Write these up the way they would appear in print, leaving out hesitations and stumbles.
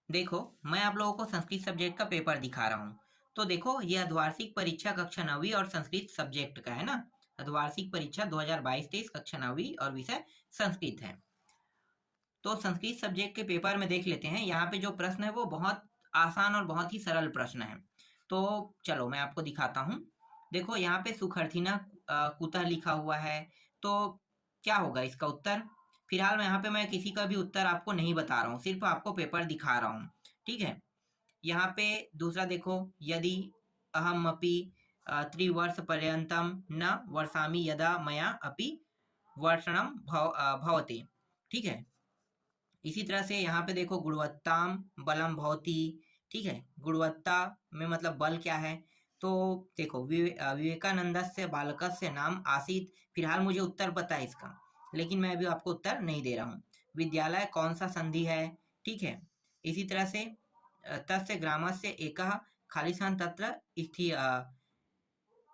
देखो, मैं आप लोगों को संस्कृत सब्जेक्ट का पेपर दिखा रहा हूँ। तो देखो, ये अर्धवार्षिक परीक्षा कक्षा 9वीं और संस्कृत सब्जेक्ट का है ना। अर्धवार्षिक परीक्षा 2022-23 कक्षा 9वीं और विषय संस्कृत है। तो संस्कृत सब्जेक्ट के पेपर में देख लेते हैं। यहाँ पे जो प्रश्न है वो बहुत आसान और बहुत ही सरल प्रश्न है। तो चलो मैं आपको दिखाता हूँ। देखो, यहाँ पे सुखर्थिना कुतः लिखा हुआ है। तो क्या होगा इसका उत्तर? फिलहाल मैं यहाँ पे मैं किसी का भी उत्तर आपको नहीं बता रहा हूँ, सिर्फ आपको पेपर दिखा रहा हूँ। ठीक है। यहाँ पे दूसरा देखो, यदि अहमपि त्रिवर्ष पर्यंतम न वर्षामि यदा मया अपि वर्षणम भवति। ठीक है। इसी तरह से यहाँ पे देखो, गुणवत्ताम बलम भवति। ठीक है। गुणवत्ता में मतलब बल क्या है? तो देखो, विवेकानंदस्य बालकस्य नाम आसीत्। फिलहाल मुझे उत्तर पता है इसका, लेकिन मैं अभी आपको उत्तर नहीं दे रहा हूँ। विद्यालय कौन सा संधि है? ठीक है। इसी तरह से तस्य ग्रामस्य एकः खालिस्थान तत्र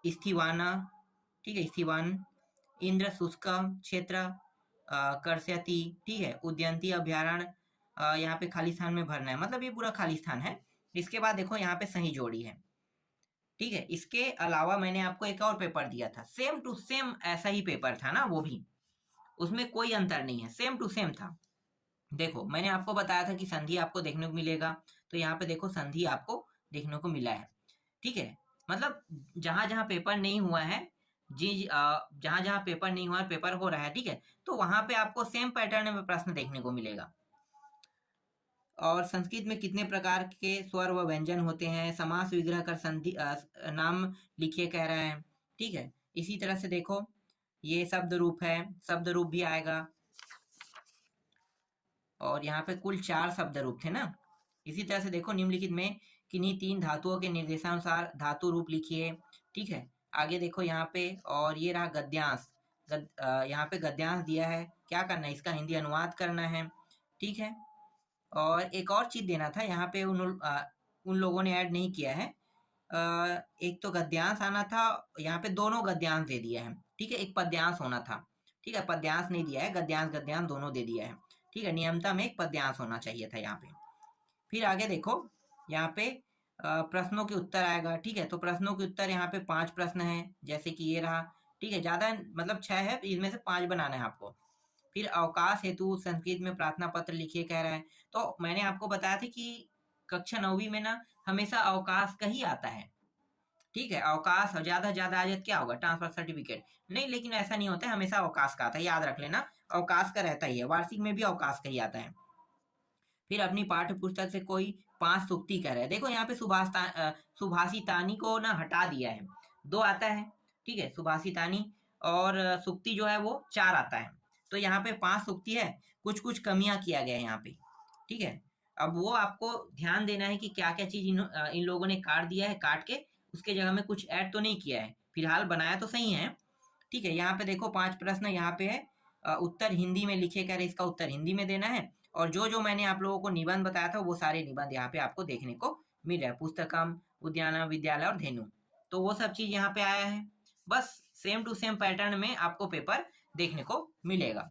स्थिवान। ठीक है, स्थिवान इंद्र शुष्क क्षेत्र कर्षयति। ठीक है। उद्यंती अभ्यारण्य, यहाँ पे खालिस्तान में भरना है, मतलब ये पूरा खालिस्तान है। इसके बाद देखो, यहाँ पे सही जोड़ी है। ठीक है। इसके अलावा मैंने आपको एक और पेपर दिया था, सेम टू सेम ऐसा ही पेपर था ना, वो भी उसमें कोई अंतर नहीं है, सेम टू सेम था। देखो, मैंने आपको बताया था कि संधि आपको देखने को मिलेगा। तो यहाँ पे देखो, संधि आपको देखने को मिला है। ठीक है। मतलब जहां जहां पेपर नहीं हुआ है, जी जहां जहां पेपर नहीं हुआ है, पेपर हो रहा है, ठीक है, तो वहां पे आपको सेम पैटर्न में प्रश्न देखने को मिलेगा। और संस्कृत में कितने प्रकार के स्वर व व्यंजन होते हैं? समास विग्रह कर संधि नाम लिखिए कह रहे हैं। ठीक है। इसी तरह से देखो, ये शब्द रूप है, शब्द रूप भी आएगा। और यहाँ पे कुल 4 शब्द रूप थे ना। इसी तरह से देखो, निम्नलिखित में किन्हीं 3 धातुओं के निर्देशानुसार धातु रूप लिखिए। ठीक है। आगे देखो यहाँ पे, और ये रहा गद्यांश। यहाँ पे गद्यांश दिया है, क्या करना है? इसका हिंदी अनुवाद करना है। ठीक है। और एक और चीज देना था, यहाँ पे उन लोगों ने ऐड नहीं किया है। एक तो गद्यांश आना था, यहाँ पे दोनों गद्यांश दे दिया है। ठीक है। एक पद्यांश होना था। ठीक है। पद्यांश नहीं दिया है, गद्यांश गद्यांश दोनों दे दिया है। ठीक है। नियमता में एक पद्यांश होना चाहिए था यहाँ पे। फिर आगे देखो, यहाँ पे प्रश्नों के उत्तर आएगा। ठीक है। तो प्रश्नों के उत्तर यहाँ पे 5 प्रश्न है, जैसे कि ये रहा। ठीक है। ज्यादा मतलब 6 है, इनमें से 5 बनाना है आपको। फिर अवकाश हेतु संस्कृत में प्रार्थना पत्र लिखिए कह रहा है। तो मैंने आपको बताया था कि कक्षा 9वीं में ना हमेशा अवकाश का ही आता है। ठीक है। अवकाश और ज्यादा से ज्यादा आ जाए तो क्या होगा? ट्रांसफर सर्टिफिकेट नहीं, लेकिन ऐसा नहीं होता है, हमेशा अवकाश का आता है, याद रख लेना। अवकाश का रहता ही है, वार्षिक में भी अवकाश का ही आता है। फिर अपनी पाठ्य पुस्तक से कोई 5 सूक्ति कह रहे हैं। देखो, यहाँ पे सुभाषितानी को ना हटा दिया है, 2 आता है। ठीक है। सुभाषितानी और सूक्ति जो है वो 4 आता है। तो यहाँ पे 5 सूक्ति है, कुछ कुछ कमियां किया गया है यहाँ पे। ठीक है। अब वो आपको ध्यान देना है कि क्या क्या चीज इन लोगों ने काट दिया है, काट के उसके जगह में कुछ ऐड तो नहीं किया है। फिलहाल बनाया तो सही है। ठीक है। यहाँ पे देखो, 5 प्रश्न यहाँ पे है। उत्तर हिंदी में लिखे कह रहे, इसका उत्तर हिंदी में देना है। और जो जो मैंने आप लोगों को निबंध बताया था, वो सारे निबंध यहाँ पे आपको देखने को मिल रहा है। पुस्तकम, उद्यान, विद्यालय और धेनु, तो वो सब चीज यहाँ पे आया है। बस सेम टू सेम पैटर्न में आपको पेपर देखने को मिलेगा।